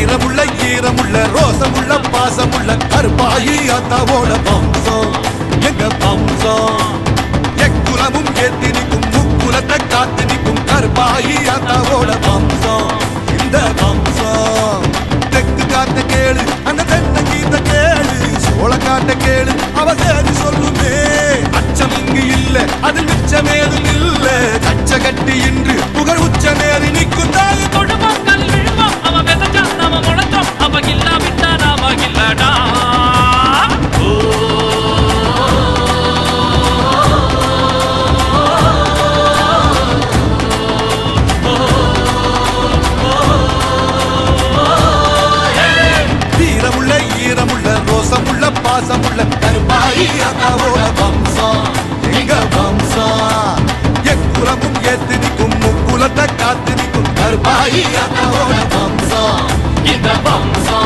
வீரமுள்ள ஈரமுள்ள ரோசமுள்ள பாசமுள்ள கருப்பாயி அத்தாவோட வம்சம் எங்க வம்சம். எக்குலமும் ஏத்தி நிற்கும் முக்குலத்தை காத்து நிற்கும் கருப்பாயி அத்தாவோட வம்சம் இந்த வம்சம். தெற்கு காட்ட கேளு அந்த தென்ன கீத்த கேளு சோழ காட்ட கேளு அவ சேரி சொல்லுமே. அச்சம் இங்கு இல்ல அது மிச்சமேதும் இல்ல கச்ச கட்டி இன்று புகழ் உச்சமேறி நிற்கும் தாய் கொடுமக்கள் விழுவோம் அவ வெதச்சா நாம முழச்சோம் அவ இல்லா விட்டா நாம இல்லடா. வீரமுள்ள ஈரமுள்ள ரோசமுள்ள பாசமுள்ள கருப்பாயி அத்தாவோட வம்சம் எங்க வம்சம். எக்குலமும் ஏத்து நிற்கும் முக்குலத்தை காத்து நிற்கும் கருப்பாயி அத்தாவோட வம்சம் இந்த வம்சம்.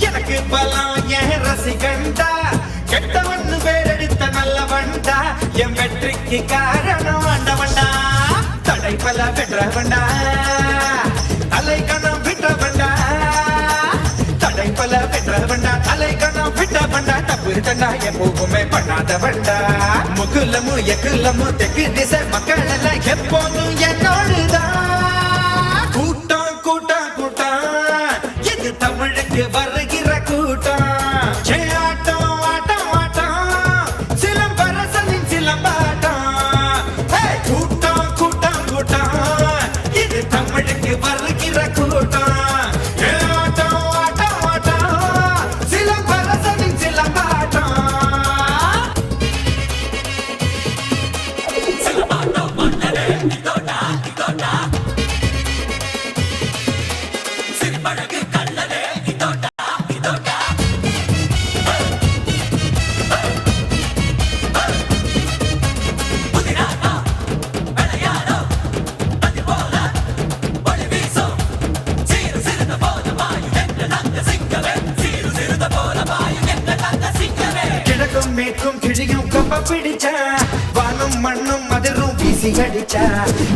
எனக்கு பலம் என் ரசிகண்டா கெட்டவன் வேறெடுத்த நல்லவண்டா என் வெற்றிக்கு காரணம் ஆண்டவண்டா. தடை பல வென்றவண்டா தலை கணம் விட்டவண்டா. தடை பல வென்றவண்டா தலை கணம் விட்டவண்டா. தப்பு தண்டா எப்பவுமே பண்ணாதவண்டா. முகுலமு எக்குலமு தெற்கு திசை மக்கள் எல்லாம் எப்போதும் என்னோடுதான். கூட்டம் கூட்டம் கூட்டம் இது தமிழுக்கு வருகிற கூட்டம். ஆட்டம் ஆட்டம் ஆட்டம் சிலம்பரசனின் சிலம்பாட்டம். கூட்டம் கூட்டம் கூட்டம் இது தமிழுக்கு வருகிற கூட்டம். ஆட்டம் ஆட்டம் ஆட்டம் சிலம்பரசனின் சிலம்பாட்டம். சிலம்பாட்டம் மன்னரே இதோடா இதோடா சிறுபழகு கல்லரே இதோடா இதோடா. புதிராடா விளையாடோ அது போல ஒளி வீசும் சீரு சிறுத போல வாயு என்ற தங்க சிங்கமே. சீரு சிறுத போல வாயு என்ற தங்க சிங்கமே. கிழக்கும் மேற்கும் கிழியும் கொம்ப பிடிச்ச வானும் மண்ணும் அதிரும் வீசி அடிச்ச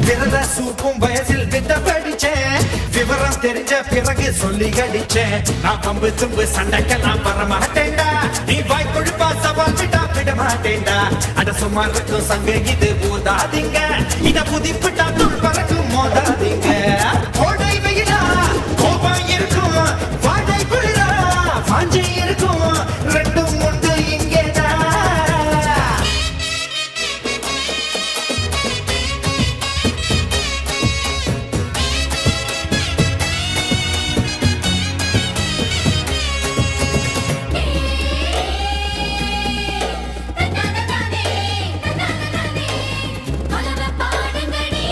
விரத சூப்பும் வயசில் வித்த படிச்சேன். விவரம் தெரிஞ்ச பிறகு சொல்லி அடிச்சேன். நான் பம்பு தும்பு சண்டைக்கெல்லாம் வர மாட்டேன்டா. நீ வாய் கொழுப்பா சவால் விட்டா விட மாட்டேன்டா. அட சுமார் இருக்கும் சங்க இது ஊதாதீங்க. இத புதிப்பிட்டா துள் பறக்கும் மோதாதீங்க. கோடை வெயிலா கோபம் இருக்கும் வாடை குளிரா வாஞ்சை இருக்கும் ரெண்டும் உண்டு இங்கேதான். பாடுங்கடி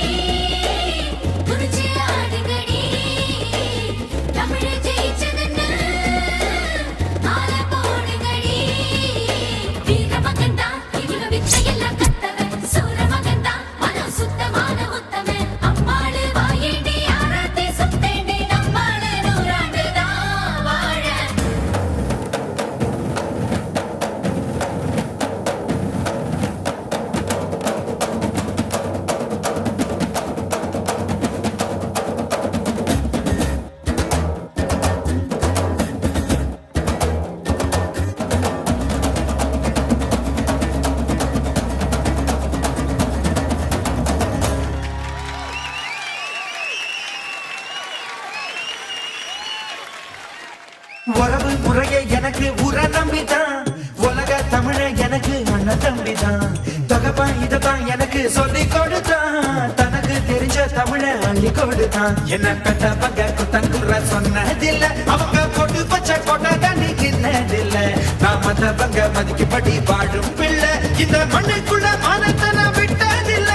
எனக்கு அண்ணன் தம்பிதான். தகப்பன் இததான் எனக்கு சொல்லி கொடுத்தான். தனக்கு தெரிஞ்ச தமிழ அள்ளி கொடுத்தான். என்ன பெத்தவங்க குத்தங்குற சொன்னதில்ல. அவங்க கொண்டு வச்ச கொட்டை தண்ணி கிண்ணதில்ல. நான் மத்தவங்க மதிக்கப்படி வாழும் பிள்ளை. இந்த மண்ணுக்குள்ள மானத்தை நான் விட்டதில்ல.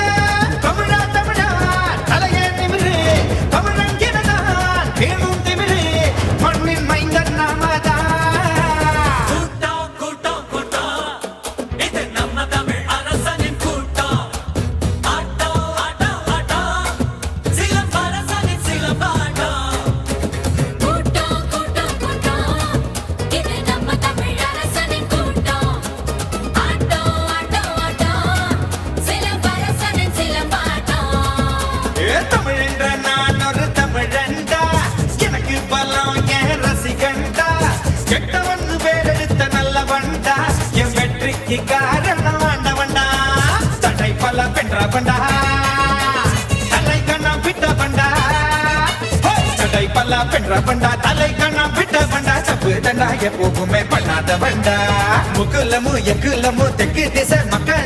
தமிழா தமிழா தலையே நிமிரு. தமிழன் எனதான் வேணும் திமிரு. மண்ணின் மைந்தன் நாமதான். கூட்டம் கூட்டம் கூட்டம் இது நம்ம தமிழ் அரசனின் கூட்டம். ஆட்டம் ஆட்டம் ஆட்டம் சிலம்பரசனின் சிலம்பாட்டம். கூட்டம் கூட்டம் கூட்டம் இது நம்ம தமிழ் அரசனின் கூட்டம். ஆட்டம் ஆட்டம் ஆட்டம் சிலம்பரசனின் சிலம்பாட்டம். தமிழ் என்ற நான் ஒரு தமிழண்டா. எனக்கு பலம் என் ரசிகண்டா. கெட்டவன் வேறெடுத்த நல்லவண்டா. என் வெற்றிக்கு காரணம் ஆண்டவண்டா. தடை பல வென்றவண்டா. தலை கண்ணம் விட்டவண்டா. தடை பல வென்றவண்டா. தலை கண்ணம் விட்டவண்டா. தப்பு தண்டா எப்போவுமே பண்ணாதவண்டா. முக்குலமு எக்குலமு தெற்கு திசை மக்கள்